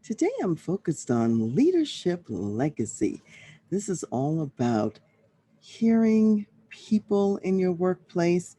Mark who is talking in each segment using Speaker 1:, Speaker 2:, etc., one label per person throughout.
Speaker 1: Today I'm focused on leadership legacy. This is all about hearing people in your workplace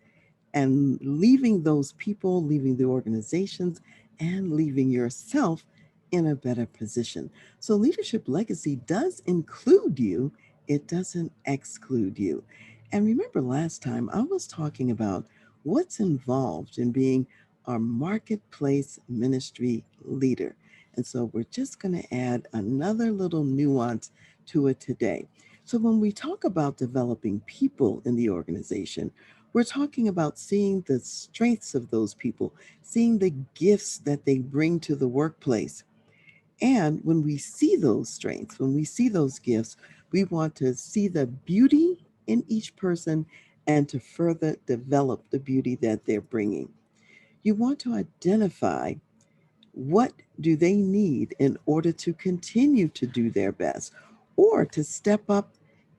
Speaker 1: and leaving those people, leaving the organizations, and leaving yourself in a better position. So, leadership legacy does include you, it doesn't exclude you. And remember, last time I was talking about what's involved in being a marketplace ministry leader. And so, we're just going to add another little nuance to it today. So, when we talk about developing people in the organization, we're talking about seeing the strengths of those people, seeing the gifts that they bring to the workplace. And when we see those strengths, when we see those gifts, we want to see the beauty in each person and to further develop the beauty that they're bringing. You want to identify what do they need in order to continue to do their best or to step up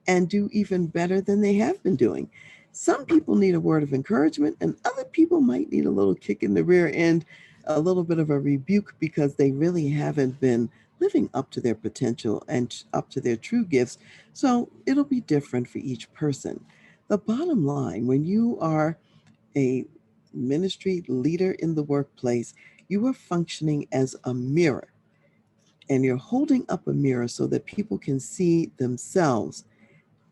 Speaker 1: and do even better than they have been doing. Some people need a word of encouragement, and other people might need a little kick in the rear end, a little bit of a rebuke because they really haven't been living up to their potential and up to their true gifts. So it'll be different for each person. The bottom line, when you are a ministry leader in the workplace, you are functioning as a mirror, and you're holding up a mirror so that people can see themselves,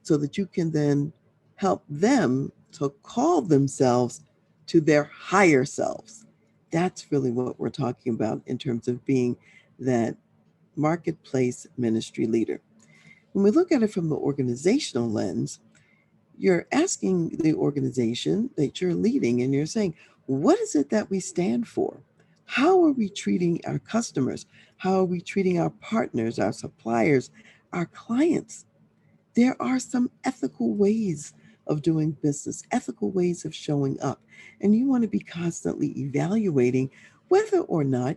Speaker 1: so that you can then help them to call themselves to their higher selves. That's really what we're talking about in terms of being that marketplace ministry leader. When we look at it from the organizational lens, you're asking the organization that you're leading and you're saying, what is it that we stand for? How are we treating our customers? How are we treating our partners, our suppliers, our clients? There are some ethical ways of doing business, ethical ways of showing up. And you want to be constantly evaluating whether or not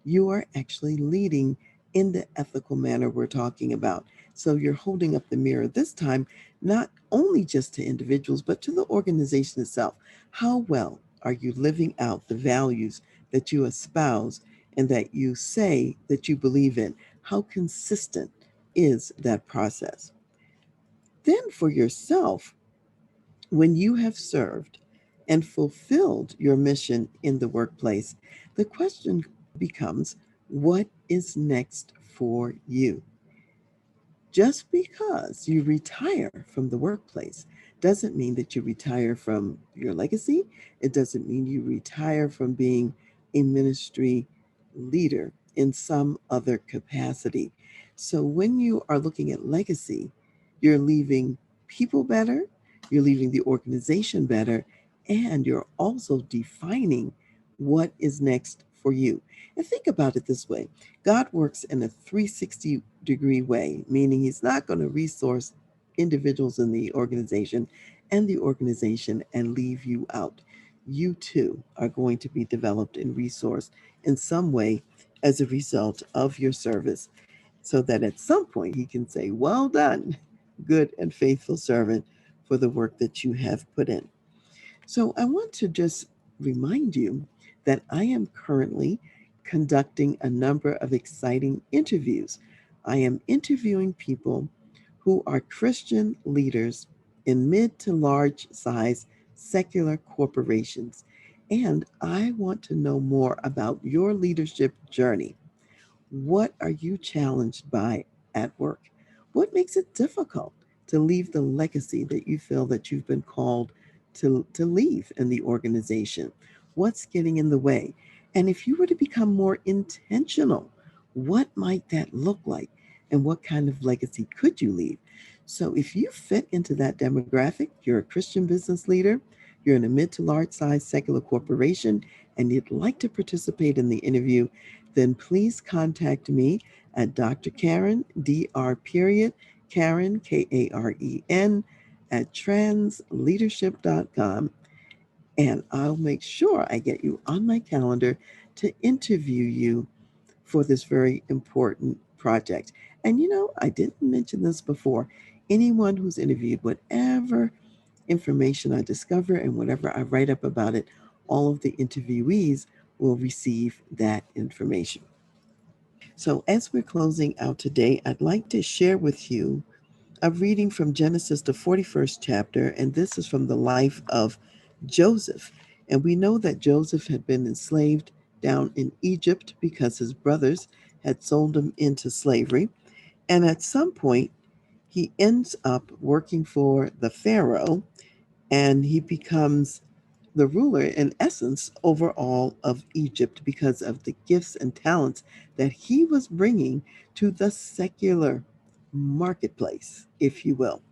Speaker 1: you are actually leading in the ethical manner we're talking about. So you're holding up the mirror this time, not only just to individuals, but to the organization itself. How well are you living out the values that you espouse and that you say that you believe in? How consistent is that process? Then, for yourself, when you have served and fulfilled your mission in the workplace, the question becomes, what is next for you? Just because you retire from the workplace doesn't mean that you retire from your legacy. It doesn't mean you retire from being a ministry leader in some other capacity. So when you are looking at legacy, you're leaving people better, you're leaving the organization better, and you're also defining what is next for you. And think about it this way: God works in a 360-degree way, meaning He's not going to resource individuals in the organization and leave you out. You too are going to be developed and resourced in some way as a result of your service, so that at some point He can say, well done, good and faithful servant, for the work that you have put in. So I want to just remind you that I am currently conducting a number of exciting interviews. I am interviewing people who are Christian leaders in mid to large size secular corporations. And I want to know more about your leadership journey. What are you challenged by at work? What makes it difficult to leave the legacy that you feel that you've been called to leave in the organization? What's getting in the way? And if you were to become more intentional, what might that look like? And what kind of legacy could you leave? So, if you fit into that demographic, you're a Christian business leader, you're in a mid to large size secular corporation, and you'd like to participate in the interview, then please contact me at Dr. Karen, Dr. period, Karen, Karen, at transleadership.com. And I'll make sure I get you on my calendar to interview you for this very important project. And I didn't mention this before. Anyone who's interviewed, whatever information I discover and whatever I write up about it, all of the interviewees will receive that information. So, as we're closing out today, I'd like to share with you a reading from Genesis, the 41st chapter, and this is from the life of Joseph. And we know that Joseph had been enslaved down in Egypt because his brothers had sold him into slavery. And at some point, he ends up working for the Pharaoh and he becomes the ruler, in essence, over all of Egypt because of the gifts and talents that he was bringing to the secular marketplace, if you will.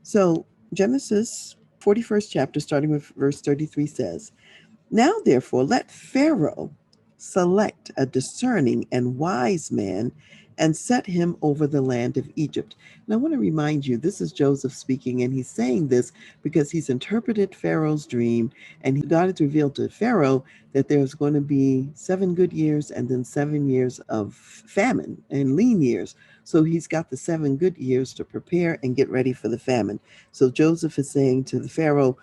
Speaker 1: So, Genesis 41st chapter, starting with verse 33, says, now, therefore, let Pharaoh select a discerning and wise man and set him over the land of Egypt. And I want to remind you, this is Joseph speaking, and he's saying this because he's interpreted Pharaoh's dream, and God has revealed to Pharaoh that there's going to be 7 good years and then 7 years of famine and lean years. So he's got the 7 good years to prepare and get ready for the famine. So Joseph is saying to the Pharaoh,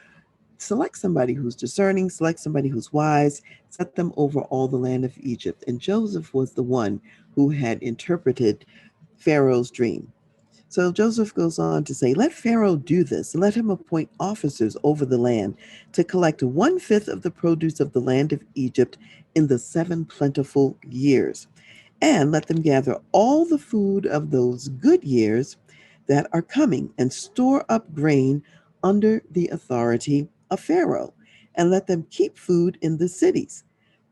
Speaker 1: select somebody who's discerning, select somebody who's wise, set them over all the land of Egypt. And Joseph was the one who had interpreted Pharaoh's dream. So Joseph goes on to say, let Pharaoh do this. Let him appoint officers over the land to collect 1/5 of the produce of the land of Egypt in the 7 plentiful years. And let them gather all the food of those good years that are coming and store up grain under the authority of Pharaoh. And let them keep food in the cities.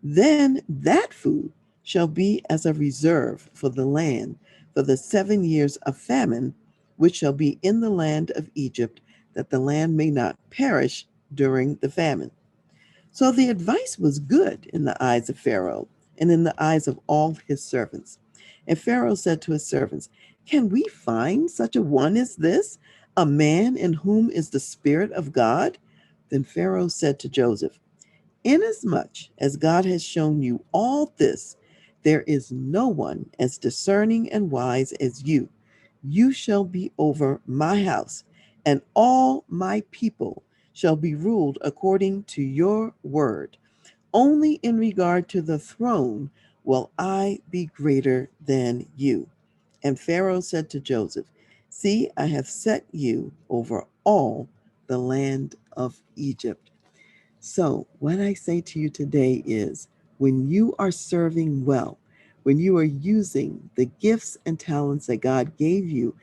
Speaker 1: Then that food shall be as a reserve for the land for the 7 years of famine, which shall be in the land of Egypt, that the land may not perish during the famine. So the advice was good in the eyes of Pharaoh and in the eyes of all his servants. And Pharaoh said to his servants, can we find such a one as this, a man in whom is the Spirit of God? Then Pharaoh said to Joseph, inasmuch as God has shown you all this, there is no one as discerning and wise as you. You shall be over my house, and all my people shall be ruled according to your word. Only in regard to the throne will I be greater than you. And Pharaoh said to Joseph, see, I have set you over all the land of Egypt. So, what I say to you today is when you are serving well, when you are using the gifts and talents that God gave you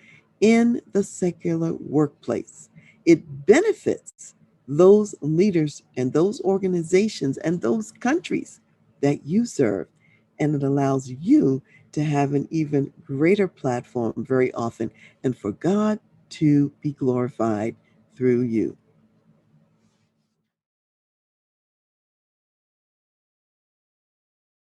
Speaker 1: in the secular workplace, it benefits those leaders and those organizations and those countries that you serve. And it allows you to have an even greater platform very often and for God to be glorified through you.